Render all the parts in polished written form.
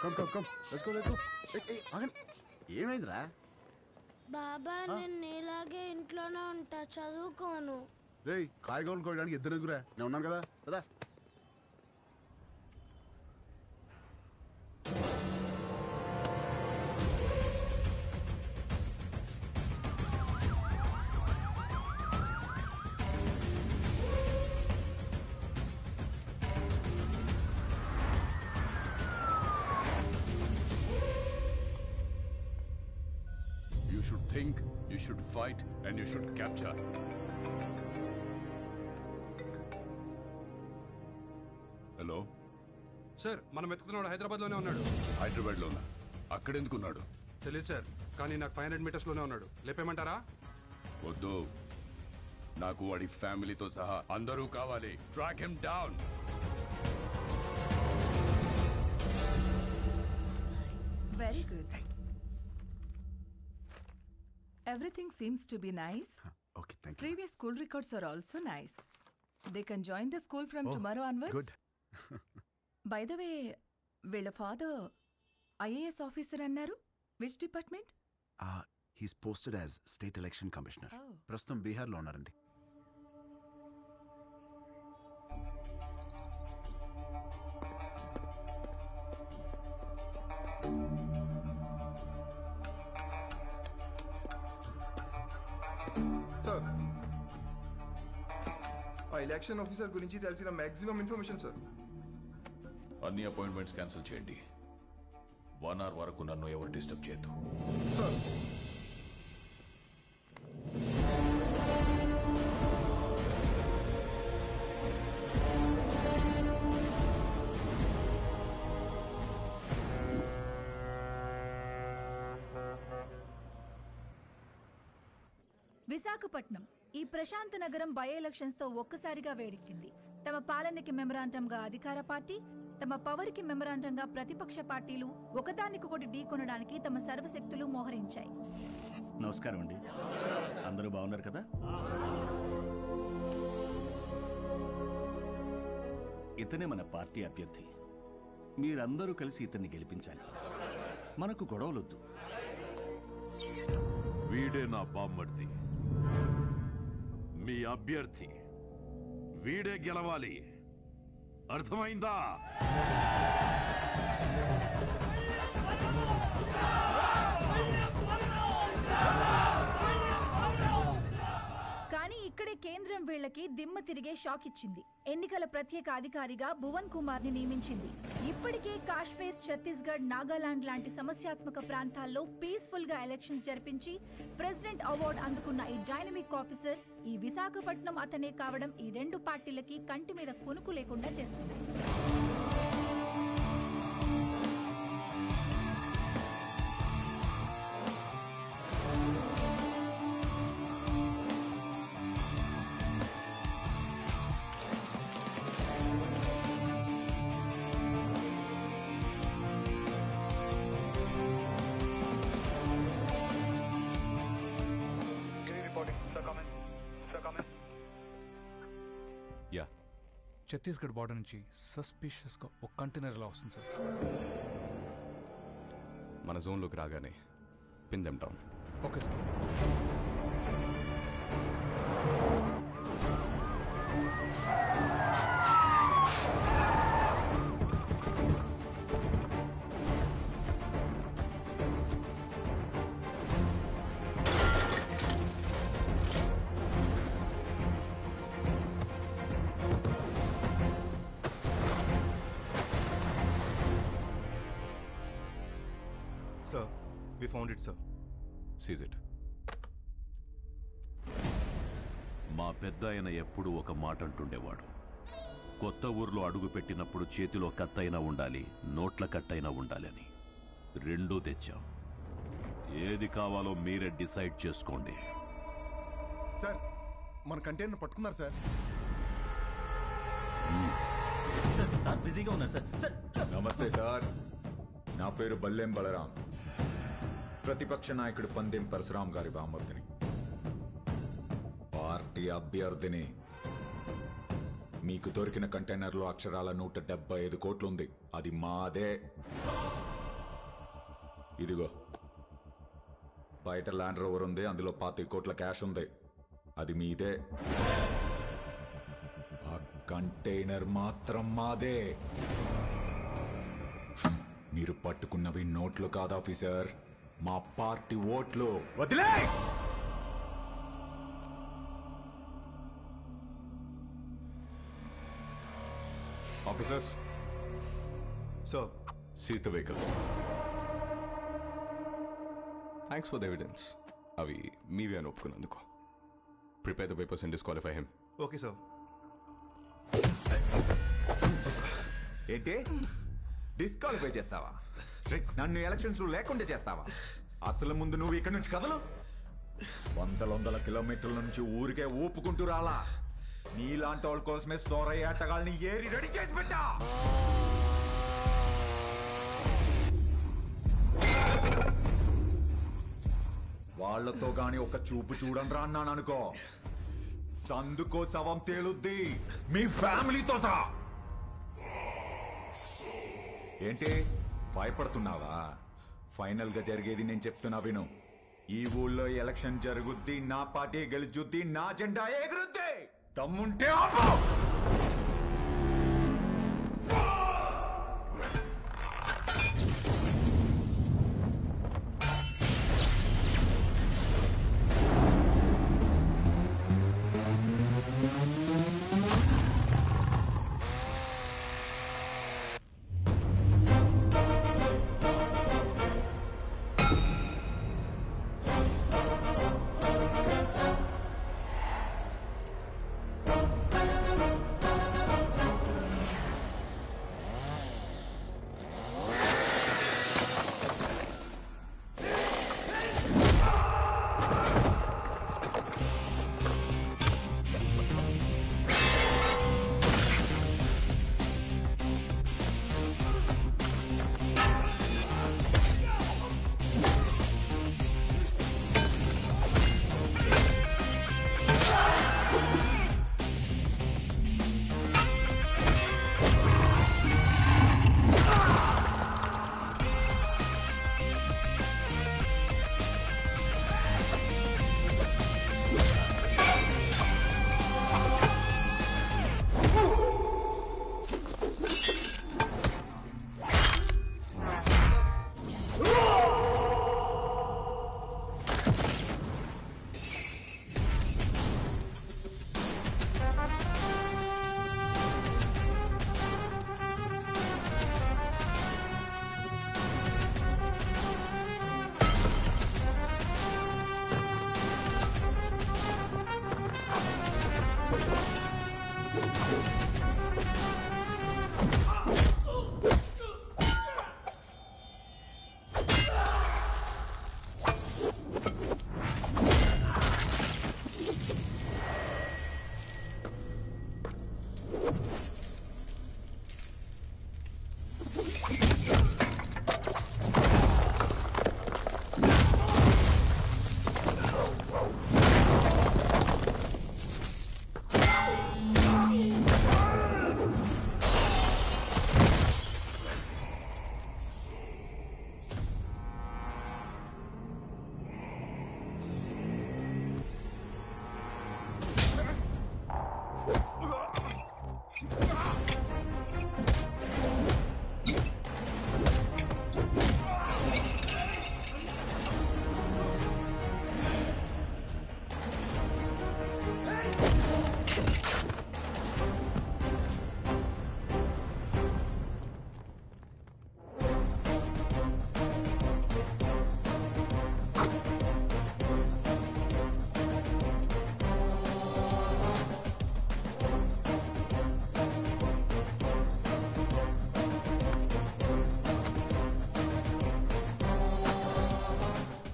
Come come come let's go ఆగండి. ఏమైందిరా? బాబా నేను నీలాగే ఇంట్లోనే ఉంటా, చదువుకోను. రేయ్ కాయగూరలు కోయడానికి ఇద్దరు ఎదుగురా, నేను ఉన్నాను కదా కదా. You should think, you should fight, and you should capture. Hello sir, మనం వెతుకుతున్నాడు హైదరాబాద్ లోనే ఉన్నాడు. హైదరాబాద్ లో ఉన్నా. అక్కడెందుకున్నాడు? తెలియదు సార్, కానీ నాకు 500 మీటర్స్ లోనే ఉన్నాడు. లేపేమంటారా? వద్దు, నాకు వాడి ఫ్యామిలీతో సహా అందరూ కావాలి. Track him down. Very good. Everything seems to be nice. Okay, thank you. Previous school records are also nice. They can join the school from tomorrow onwards. Good. By the way, వీళ్ళ father IAS officer అన్నారు. Which department? He's posted as state election commissioner. Oh. ప్రస్తుతం బీహార్లో ఉన్నారండి. Sir, ఆ election officer గురించి తెలిసిన maximum information sir. అన్ని appointments cancel చేయండి. 1 hour వరకు నన్ను ఎవరు డిస్టర్బ్ చేయొద్దు. సార్, విశాఖపట్నం ఈ ప్రశాంత నగరం బై ఎలక్షన్స్ తో ఒక్కసారిగా వేడెక్కింది. తమ పాలనకి మెమరాండంగా అధికార పార్టీ, తమ పవర్ కి మెమరాండంగా ప్రతిపక్ష పార్టీలు ఒకదానికొకటి ఢీకొనడానికి తమ సర్వశక్తులు మోహరించాయి. నమస్కారం అండి, అందరూ బాగున్నారు కదా? ఇతనే మన పార్టీ అభ్యర్థి. మీరందరూ కలిసి ఇతన్ని గెలిపించాలి. మనకు గొడవలొద్దు. వీడే నా బామ్మర్ది, మీ అభ్యర్థి. వీడే గెలవాలి, అర్థమైందా? కానీ ఇక్కడే కేంద్రం వీళ్లకి దిమ్మ తిరిగే షాక్ ఇచ్చింది. ఎన్నికల ప్రత్యేక అధికారిగా భువన్ కుమార్ ని నియమించింది. ఇప్పటికే కాశ్మీర్, ఛత్తీస్గఢ్, నాగాలాండ్ లాంటి సమస్యాత్మక ప్రాంతాల్లో పీస్ఫుల్ గా ఎలక్షన్స్ జరిపించి ప్రెసిడెంట్ అవార్డు అందుకున్న ఈ డైనమిక్ ఆఫీసర్ ఈ విశాఖపట్నం అతనే కావడం ఈ రెండు పార్టీలకి కంటి మీద కునుకు లేకుండా చేస్తుంది. యా, ఛత్తీస్గఢ్ బార్డర్ నుంచి సస్పిషియస్గా ఒక కంటైనర్ ఎలా వస్తుంది సార్? మన జోన్లోకి రాగానే pin them down. Okay sir. Sir, we found it, sir. Seize it. మా పెద్ద ఆయన ఎప్పుడూ ఒక మాట అంటుండేవాడు, కొత్త ఊర్లో అడుగు పెట్టినప్పుడు చేతిలో కత్తైనా ఉండాలి, నోట్ల కట్టైనా ఉండాలి అని. రెండూ తెచ్చాం. ఏది కావాలో మీరే డిసైడ్ చేసుకోండి. సార్, మన కంటైనర్ పట్టుకున్నారు సార్. సార్ బిజీగా ఉన్నారు సార్. నమస్తే సార్, నా పేరు బల్లెం బలరాం, ప్రతిపక్ష నాయకుడు పందెం పరశురాం గారి బామ్మర్దిని, పార్టీ అభ్యర్థిని. మీకు దొరికిన కంటైనర్లో అక్షరాల 175 కోట్లుంది, అది మాదే. ఇదిగో బయట ల్యాండ్ రోవర్ ఉంది, అందులో 25 కోట్ల క్యాష్ ఉంది. అది మీదే. ఆ కంటైనర్ మాత్రం మాదే. మీరు పట్టుకున్నవి నోట్లు కాదు ఆఫీసర్, మా పార్టీ ఓట్లు. వదిలే! Officers, so seize the vehicle. Thanks for the evidence. అవి మీవే అని ఒప్పుకున్నందుకు. Prepare the papers and disqualify him. Okay sir. ఏంటి డిస్క్వాలిఫై చేస్తావా? నన్ను ఎలక్షన్స్ లేకుండా చేస్తావా? అసలు ముందు నువ్వు ఇక్కడ నుంచి కదలు. వందల కిలోమీటర్ల నుంచి ఊరికే ఊపుకుంటూ రాలా. నీలాంటి వాళ్ళ కోసమే సోరయ్య ఆటగాళ్ళని ఏరి రెడీ చేసి పెట్టా. వాళ్లతో గాని ఒక చూపు చూడండి రా అన్నాను అనుకో, సందుకో శవం తేలుద్ది, మీ ఫ్యామిలీతో సహా. ఏంటి భయపడుతున్నావా? ఫైనల్ గా జరిగేది నేను చెప్తున్నా విను. ఈ ఊళ్ళో ఎలక్షన్ జరుగుద్ది, నా పార్టీ గెలుచుద్ది, నా జెండా ఎగురుద్ది. తమ్ముంటే ఆపు.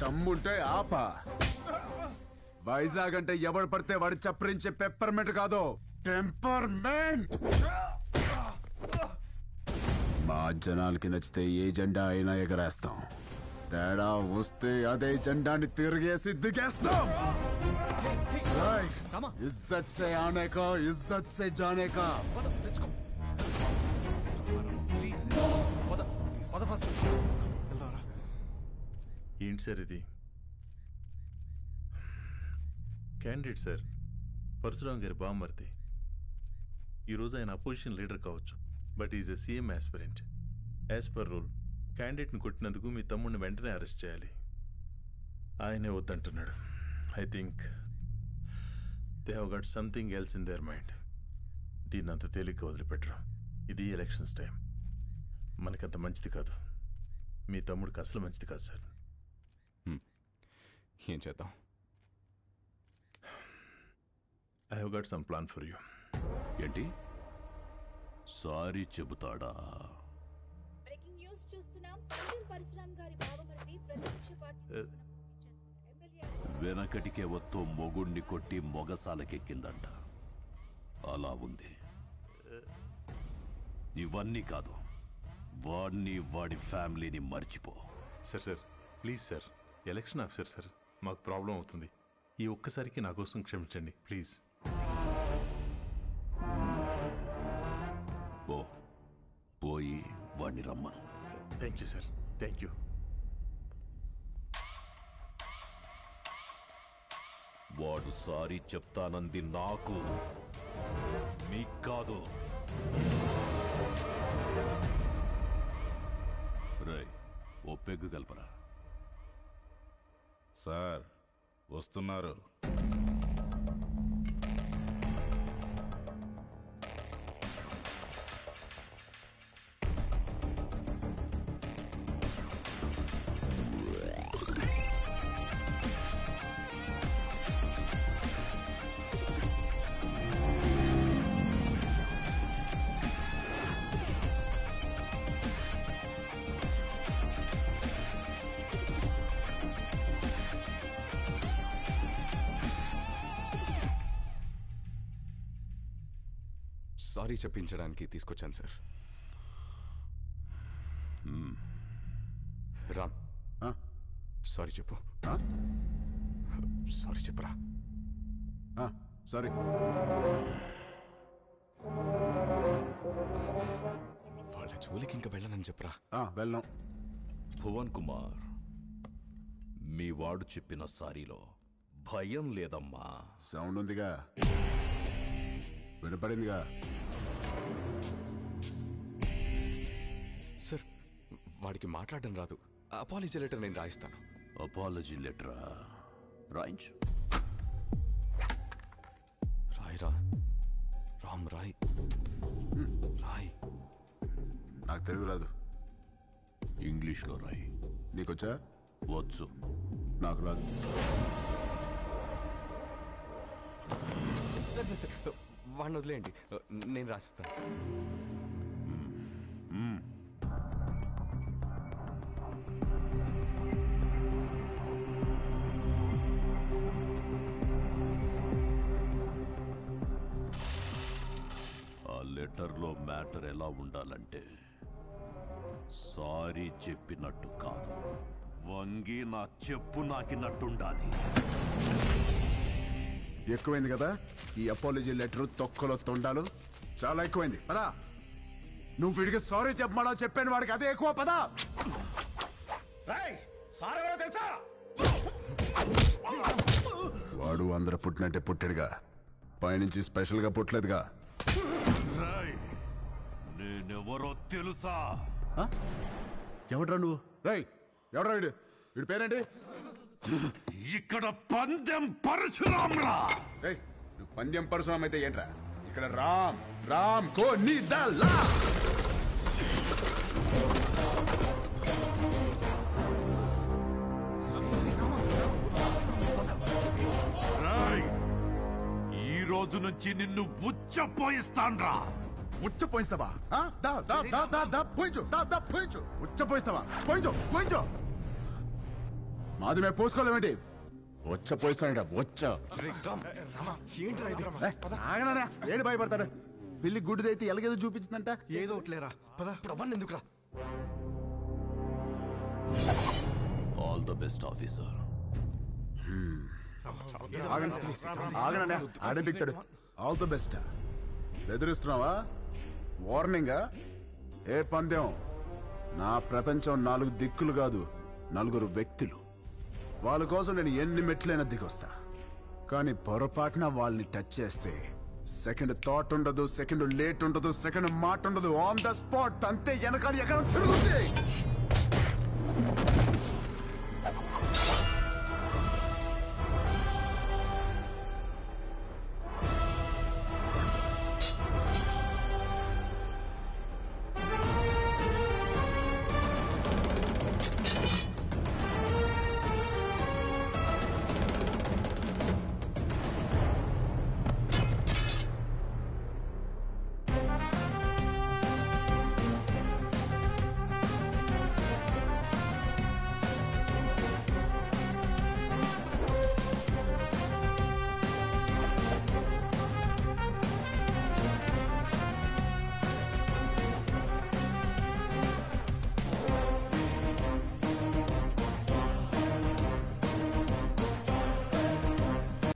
దమ్ముంటే ఆపా. వైజాగ్ అంటే ఎవడు పడితే వాడు చప్పరించే పెప్పర్మెంట్ కాదు, టెంపర్మెంట్. మా జనాలకి నచ్చితే ఏ జెండా అయినా ఎగరేస్తాం. తేడా వస్తే అదే జెండాని తిరిగేసి దిగేస్తాం. ఇజ్జత్ సే ఆనే కా, ఇజ్జత్ సే జానే కా. ఏంటి సార్ ఇది? క్యాండిడేట్ సార్, పరశురామ్ గారి బామ్మర్ది. ఈరోజు ఆయన అపోజిషన్ లీడర్ కావచ్చు, but is a CM aspirant. As per rule క్యాండిడేట్ని కొట్టినందుకు మీ తమ్ముడిని వెంటనే అరెస్ట్ చేయాలి. ఆయనే వద్దంటున్నాడు. I think they have got something else in their mind. దీన్ని అంత తేలిగ్గా వదిలిపెట్టరు. ఇది ఎలక్షన్స్ టైం, మనకంత మంచిది కాదు. మీ తమ్ముడికి అసలు మంచిది కాదు సార్. ఏం చేద్దాం? I have got some plan for you. ఏంటి? సారీ చెబుతాడా? బ్రేకింగ్ న్యూస్ చూస్తున్నాం. పరశురామ్ గారి బావమరిది ప్రతిపక్ష పార్టీ వెనకటికే వత్తు మొగుణ్ణి కొట్టి మొగసాలకెక్కిందంట. అలా ఉంది. ఇవన్నీ కాదు, వాడిని వాడి ఫ్యామిలీని మర్చిపో. Sir please sir, election officer sir, మాకు ప్రాబ్లం అవుతుంది. ఈ ఒక్కసారికి నా కోసం క్షమించండి ప్లీజ్. పోయి వాడిని రమ్మను. Thank you sir, thank you. వాడు సారీ చెప్తానంది నాకు, మీకు కాదు. రేయ్, ఓ పెగ్గు కలపరా. సార్ వస్తున్నారు. సారీ చెప్పించడానికి తీసుకొచ్చాను సార్. రామ్, సారీ చెప్పు. సారీ చెప్పురా. సారీ. వాళ్ళ జోలికి ఇంకా వెళ్ళనని చెప్పరా. వెళ్ళాం. భువన్ కుమార్, మీ వాడు చెప్పిన సారీలో భయం లేదమ్మా. సౌండ్ ఉందిగా, వినపడిందిగా. సార్, వాడికి మాట్లాడడం రాదు. అపాలజీ లెటర్ నేను రాయిస్తాను. అపాలజీ లెటరా? రాయించు. రాయిరా. రామ్, రాయ్. రాయ్. నాకు తెలుగు రాదు. ఇంగ్లీష్లో రాయి. నీకొచ్చా? వచ్చు. నాకు రాదు. వాడిని వదిలేయండి, నేను రాసిస్తాను. ఆ లెటర్లో మ్యాటర్ ఎలా ఉండాలంటే, సారీ చెప్పినట్టు కాదు, వంగి నా చెప్పు నాకినట్టుండాలి. ఎక్కువైంది కదా ఈ అపాలజీ లెటర్, తొక్కలో తొండాలు. చాలా ఎక్కువైంది. పదా, నువ్వు వీడికి సారీ చెప్పమా చెప్పాను, వాడికి అదే ఎక్కువ. పదా. తెలుసా? వాడు అందరూ పుట్టినట్టే పుట్టాడుగా, పైనుంచి స్పెషల్ గా పుట్టలేదుగా. నేనెవరో తెలుసా? ఎవడ్రా నువ్వు? రై, ఎవడ్రా వీడు? వీడి పేరేంటి? ఇక్కడ పందెం పరశురామ్రా. నువ్వు పందెం పరశురామ్ అయితే ఏంట్రా? ఇక్కడ రామ్, రామ్ కో నీ దల్లా. ఈ రోజు నుంచి నిన్ను ఉచ్చపోయిస్తాన్రా. ఉచ్చపోయిస్తావా? పోయించు. ఉచ్చపోయిస్తావా? పోయించు. మాది మేము పోసుకోలేమేంటి? పోయిస్తాడా? ఏంటి భయపడతాడు? పిల్లి గుడ్డిదైతే ఎలాగేదో చూపించిందంట. ఏదో ఒకట్లేరా, పద. ఎందుకురా? All the best officer. ఆగనండి, ఆడే బిక్తాడు. All the best. బెదిరిస్తున్నావా? వార్నింగా? ఏ పందెం? నా ప్రపంచం 4 దిక్కులు కాదు, 4 వ్యక్తులు. వాళ్ళ కోసం నేను ఎన్ని మెట్లైనా దిగొస్తా. కానీ పొరపాటున వాళ్ళని టచ్ చేస్తే సెకండ్ థాట్ ఉండదు, సెకండ్ లేట్ ఉండదు, సెకండ్ మాట ఉండదు. ఆన్ ద స్పాట్ అంతే. వెనకాల ఎక్కడ తిరుగుతుంది.